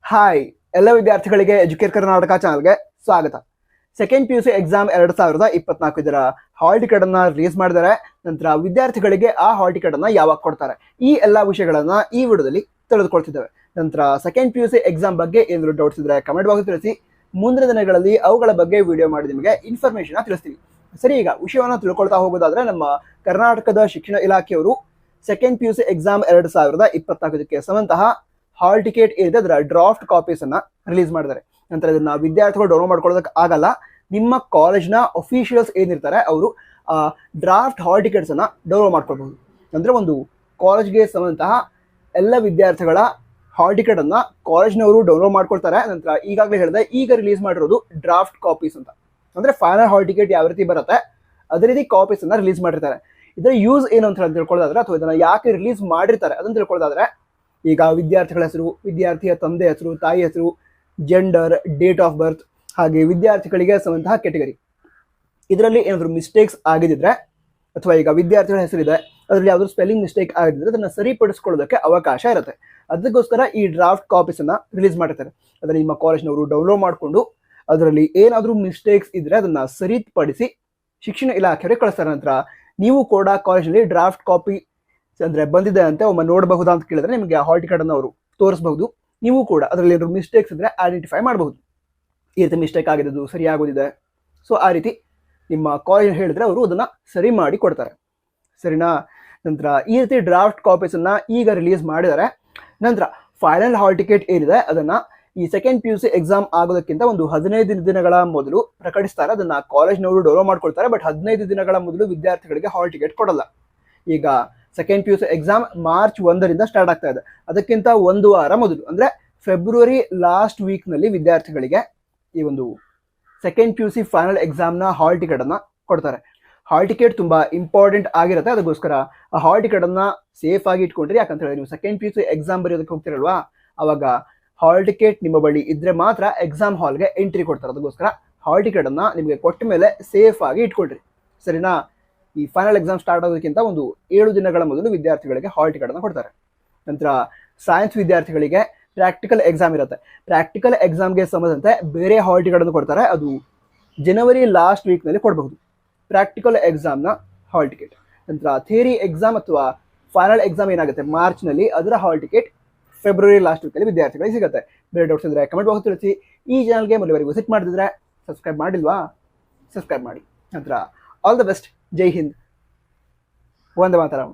Hi ಎಲ್ಲ ವಿದ್ಯಾರ್ಥಿಗಳಿಗೆ educate Karnataka ಚಾನಲ್ಗೆ ಸ್ವಾಗತ. ಸೆಕೆಂಡ್ PUC ಎಕ್ಸಾಮ್ 2024 ಇದರ ಹಾಲ್ ಟಿಕೆಟ್ ಅನ್ನ ರಿಲೀಸ್ ಮಾಡಿದ್ದಾರೆ. ನಂತರ ವಿದ್ಯಾರ್ಥಿಗಳಿಗೆ ಆ ಹಾಲ್ ಟಿಕೆಟ್ ಅನ್ನ ಯಾವಾಗ ಕೊಡ್ತಾರೆ, ಈ ಎಲ್ಲ ವಿಷಯಗಳನ್ನ ಈ ವಿಡಿಯೋದಲ್ಲಿ ತಿಳಿದುಕೊಳ್ತಿದ್ದೇವೆ. ನಂತರ ಸೆಕೆಂಡ್ PUC ಎಕ್ಸಾಮ್ ಬಗ್ಗೆ ಏನಾದರೂ ಡೌಟ್ಸ್ ಇದ್ರೆ ಕಮೆಂಟ್ ಬಾಕ್ಸ್ ತಿಳಿಸಿ. ಮುಂದಿನ ದಿನಗಳಲ್ಲಿ ಅವುಗಳ ಬಗ್ಗೆ ವಿಡಿಯೋ ಮಾಡಿ ನಿಮಗೆ ಇನ್ಫಾರ್ಮೇಶನ್ ತಿಳಿಸ್ತೀವಿ. ಸರಿ, ಈಗ ವಿಷಯವನ್ನು ತಿಳ್ಕೊಳ್ತಾ ಹೋಗೋದಾದ್ರೆ, ನಮ್ಮ ಕರ್ನಾಟಕದ ಶಿಕ್ಷಣ ಇಲಾಖೆಯವರು ಸೆಕೆಂಡ್ PUC ಎಕ್ಸಾಮ್ 2024ಕ್ಕೆ ಸಂಬಂಧಃ ಹಾಲ್ ಟಿಕೆಟ್ ಏನಿದೆ ಅದರ ಡ್ರಾಫ್ಟ್ ಕಾಪೀಸ್ ಅನ್ನ ರಿಲೀಸ್ ಮಾಡಿದ್ದಾರೆ. ನಂತರ ಇದನ್ನ ವಿದ್ಯಾರ್ಥಿಗಳು ಡೌನ್ಲೋಡ್ ಮಾಡ್ಕೊಳ್ಳೋದಕ್ಕೆ ಆಗಲ್ಲ. ನಿಮ್ಮ ಕಾಲೇಜ್ನ ಅಫಿಷಿಯಲ್ಸ್ ಏನಿರ್ತಾರೆ ಅವರು ಡ್ರಾಫ್ಟ್ ಹಾಲ್ ಟಿಕೆಟ್ಸ್ ಅನ್ನ ಡೌನ್ಲೋಡ್ ಮಾಡ್ಕೊಳ್ಬಹುದು. ಅಂದ್ರೆ ಒಂದು ಕಾಲೇಜ್ಗೆ ಸಂಬಂಧಃ ಎಲ್ಲ ವಿದ್ಯಾರ್ಥಿಗಳ ಹಾಲ್ ಟಿಕೆಟ್ ಅನ್ನ ಕಾಲೇಜ್ನವರು ಡೌನ್ಲೋಡ್ ಮಾಡ್ಕೊಳ್ತಾರೆ. ನಂತರ ಈಗಾಗಲೇ ಹೇಳಿದೆ, ಈಗ ರಿಲೀಸ್ ಮಾಡಿರೋದು ಡ್ರಾಫ್ಟ್ ಕಾಪೀಸ್ ಅಂತ. ಅಂದ್ರೆ ಫೈನಲ್ ಹಾಲ್ ಟಿಕೆಟ್ ಯಾವ ರೀತಿ ಬರುತ್ತೆ ಅದೇ ರೀತಿ ಕಾಪೀಸ್ ಅನ್ನ ರಿಲೀಸ್ ಮಾಡಿರ್ತಾರೆ. ಇದರ ಯೂಸ್ ಏನು ಅಂತ ತಿಳ್ಕೊಳ್ಳೋದಾದ್ರೆ, ಅಥವಾ ಇದನ್ನ ಯಾಕೆ ರಿಲೀಸ್ ಮಾಡಿರ್ತಾರೆ ಅದನ್ನ ತಿಳ್ಕೊಳ್ಳೋದಾದ್ರೆ, ಈಗ ವಿದ್ಯಾರ್ಥಿಗಳ ಹೆಸರು, ವಿದ್ಯಾರ್ಥಿಯ ತಂದೆ ಹೆಸರು, ತಾಯಿ ಹೆಸರು, ಜೆಂಡರ್, ಡೇಟ್ ಆಫ್ ಬರ್ತ್, ಹಾಗೆ ವಿದ್ಯಾರ್ಥಿಗಳಿಗೆ ಸಂಬಂಧಃ ಕೆಟಗರಿ, ಇದರಲ್ಲಿ ಏನಾದರೂ ಮಿಸ್ಟೇಕ್ಸ್ ಆಗಿದ್ರೆ, ಅಥವಾ ಈಗ ವಿದ್ಯಾರ್ಥಿಗಳ ಹೆಸರಿದೆ ಅದರಲ್ಲಿ ಯಾವ್ದಾದ್ರು ಸ್ಪೆಲ್ಲಿಂಗ್ ಮಿಸ್ಟೇಕ್ ಆಗಿದ್ರೆ ಅದನ್ನ ಸರಿಪಡಿಸ್ಕೊಳ್ಳೋದಕ್ಕೆ ಅವಕಾಶ ಇರುತ್ತೆ. ಅದಕ್ಕೋಸ್ಕರ ಈ ಡ್ರಾಫ್ಟ್ ಕಾಪೀಸ್ ಅನ್ನ ರಿಲೀಸ್ ಮಾಡಿರ್ತಾರೆ. ಅದನ್ನ ನಿಮ್ಮ ಕಾಲೇಜ್ನವರು ಡೌನ್ಲೋಡ್ ಮಾಡಿಕೊಂಡು ಅದರಲ್ಲಿ ಏನಾದರೂ ಮಿಸ್ಟೇಕ್ಸ್ ಇದ್ರೆ ಅದನ್ನ ಸರಿಪಡಿಸಿ ಶಿಕ್ಷಣ ಇಲಾಖೆಯವರಿಗೆ ಕಳಿಸ್ತಾರೆ. ನಂತರ ನೀವು ಕೂಡ ಕಾಲೇಜಲ್ಲಿ ಡ್ರಾಫ್ಟ್ ಕಾಪಿ ಅಂದ್ರೆ ಬಂದಿದೆ ಅಂತ ಒಮ್ಮೆ ನೋಡಬಹುದಾ ಅಂತ ಕೇಳಿದ್ರೆ ನಿಮಗೆ ಹಾಲ್ ಟಿಕೆಟ್ ಅನ್ನು ಅವರು ತೋರಿಸಬಹುದು. ನೀವು ಕೂಡ ಅದರಲ್ಲಿ ಏನಾದ್ರು ಮಿಸ್ಟೇಕ್ಸ್ ಇದ್ರೆ ಐಡೆಂಟಿಫೈ ಮಾಡಬಹುದು. ಈ ರೀತಿ ಮಿಸ್ಟೇಕ್ ಆಗಿದ್ದು ಸರಿ ಆಗೋದಿದೆ, ಸೊ ಆ ರೀತಿ ನಿಮ್ಮ ಕಾಲೇಜ್ ಹೇಳಿದ್ರೆ ಅವರು ಅದನ್ನ ಸರಿ ಮಾಡಿ ಕೊಡ್ತಾರೆ. ಸರಿನಾ? ನಂತರ ಈ ರೀತಿ ಡ್ರಾಫ್ಟ್ ಕಾಪೀಸ್ ಅನ್ನ ಈಗ ರಿಲೀಸ್ ಮಾಡಿದ್ದಾರೆ. ನಂತರ ಫೈನಲ್ ಹಾಲ್ ಟಿಕೆಟ್ ಏನಿದೆ ಅದನ್ನ ಈ ಸೆಕೆಂಡ್ PUC ಎಕ್ಸಾಮ್ ಆಗೋದಕ್ಕಿಂತ ಒಂದು 15 ದಿನಗಳ ಮೊದಲು ಪ್ರಕಟಿಸ್ತಾರೆ. ಅದನ್ನ ಕಾಲೇಜ್ನವರು ಡೌನ್ಲೋಡ್ ಮಾಡ್ಕೊಳ್ತಾರೆ. ಬಟ್ 15 ದಿನಗಳ ಮೊದಲು ವಿದ್ಯಾರ್ಥಿಗಳಿಗೆ ಹಾಲ್ ಟಿಕೆಟ್ ಕೊಡಲ್ಲ. ಈಗ ಸೆಕೆಂಡ್ PUC ಎಕ್ಸಾಮ್ ಮಾರ್ಚ್ 1ರಿಂದ ಸ್ಟಾರ್ಟ್ ಆಗ್ತಾ ಇದೆ. ಅದಕ್ಕಿಂತ ಒಂದು ವಾರ ಮೊದಲು ಅಂದ್ರೆ ಫೆಬ್ರವರಿ ಲಾಸ್ಟ್ ವೀಕ್ ನಲ್ಲಿ ವಿದ್ಯಾರ್ಥಿಗಳಿಗೆ ಈ ಒಂದು ಸೆಕೆಂಡ್ PUC ಫೈನಲ್ ಎಕ್ಸಾಮ್ನ ಹಾಲ್ ಟಿಕೆಟ್ ಅನ್ನ ಕೊಡ್ತಾರೆ. ಹಾಲ್ ಟಿಕೆಟ್ ತುಂಬಾ ಇಂಪಾರ್ಟೆಂಟ್ ಆಗಿರುತ್ತೆ. ಅದಕ್ಕೋಸ್ಕರ ಆ ಹಾಲ್ ಟಿಕೆಟ್ ಅನ್ನ ಸೇಫ್ ಆಗಿ ಇಟ್ಕೊಂಡ್ರಿ. ಯಾಕಂತ ಹೇಳಿ ನೀವು ಸೆಕೆಂಡ್ PUC ಎಕ್ಸಾಮ್ ಬರೆಯೋದಕ್ಕೆ ಹೋಗ್ತಿರಲ್ವಾ, ಅವಾಗ ಹಾಲ್ ಟಿಕೆಟ್ ನಿಮ್ಮ ಬಳಿ ಇದ್ರೆ ಮಾತ್ರ ಎಕ್ಸಾಮ್ ಹಾಲ್ಗೆ ಎಂಟ್ರಿ ಕೊಡ್ತಾರೆ. ಅದಕ್ಕೋಸ್ಕರ ಹಾಲ್ ಟಿಕೆಟ್ ಅನ್ನ ನಿಮಗೆ ಕೊಟ್ಟ ಮೇಲೆ ಸೇಫ್ ಆಗಿ ಇಟ್ಕೊಳ್ರಿ. ಸರಿನಾ? ಈ ಫೈನಲ್ ಎಕ್ಸಾಮ್ ಸ್ಟಾರ್ಟ್ ಆಗೋದಕ್ಕಿಂತ ಒಂದು 7 ದಿನಗಳ ಮೊದಲು ವಿದ್ಯಾರ್ಥಿಗಳಿಗೆ ಹಾಲ್ ಟಿಕೆಟ್ ಅನ್ನು ಕೊಡ್ತಾರೆ. ನಂತರ ಸೈನ್ಸ್ ವಿದ್ಯಾರ್ಥಿಗಳಿಗೆ ಪ್ರಾಕ್ಟಿಕಲ್ ಎಕ್ಸಾಮ್ ಇರುತ್ತೆ. ಪ್ರಾಕ್ಟಿಕಲ್ ಎಕ್ಸಾಮ್ಗೆ ಸಂಬಂಧಂತೆ ಬೇರೆ ಹಾಲ್ ಟಿಕೆಟ್ ಅನ್ನು ಕೊಡ್ತಾರೆ. ಅದು ಜನವರಿ ಲಾಸ್ಟ್ ವೀಕ್ನಲ್ಲಿ ಕೊಡಬಹುದು, ಪ್ರಾಕ್ಟಿಕಲ್ ಎಕ್ಸಾಮ್ನ ಹಾಲ್ ಟಿಕೆಟ್. ನಂತರ ಥಿಯರಿ ಎಕ್ಸಾಮ್ ಅಥವಾ ಫೈನಲ್ ಎಕ್ಸಾಮ್ ಏನಾಗುತ್ತೆ ಮಾರ್ಚ್ನಲ್ಲಿ, ಅದರ ಹಾಲ್ ಟಿಕೆಟ್ ಫೆಬ್ರವರಿ ಲಾಸ್ಟ್ ವೀಕಲ್ಲಿ ವಿದ್ಯಾರ್ಥಿಗಳಿಗೆ ಸಿಗುತ್ತೆ. ಬೇರೆ ಡೌಟ್ಸ್ ಇದ್ದರೆ ಕಮೆಂಟ್ ಬಾಕ್ಸ್ ತಿಳಿಸಿ. ಈ ಚಾನಲ್ಗೆ ಮೊದಲವರೆಗೆ ವಿಸಿಟ್ ಮಾಡಿದ್ರೆ ಸಬ್ಸ್ಕ್ರೈಬ್ ಮಾಡಿಲ್ವಾ, ಸಬ್ಸ್ಕ್ರೈಬ್ ಮಾಡಿ. ನಂತರ all the best. Jai Hind, Vande Mataram.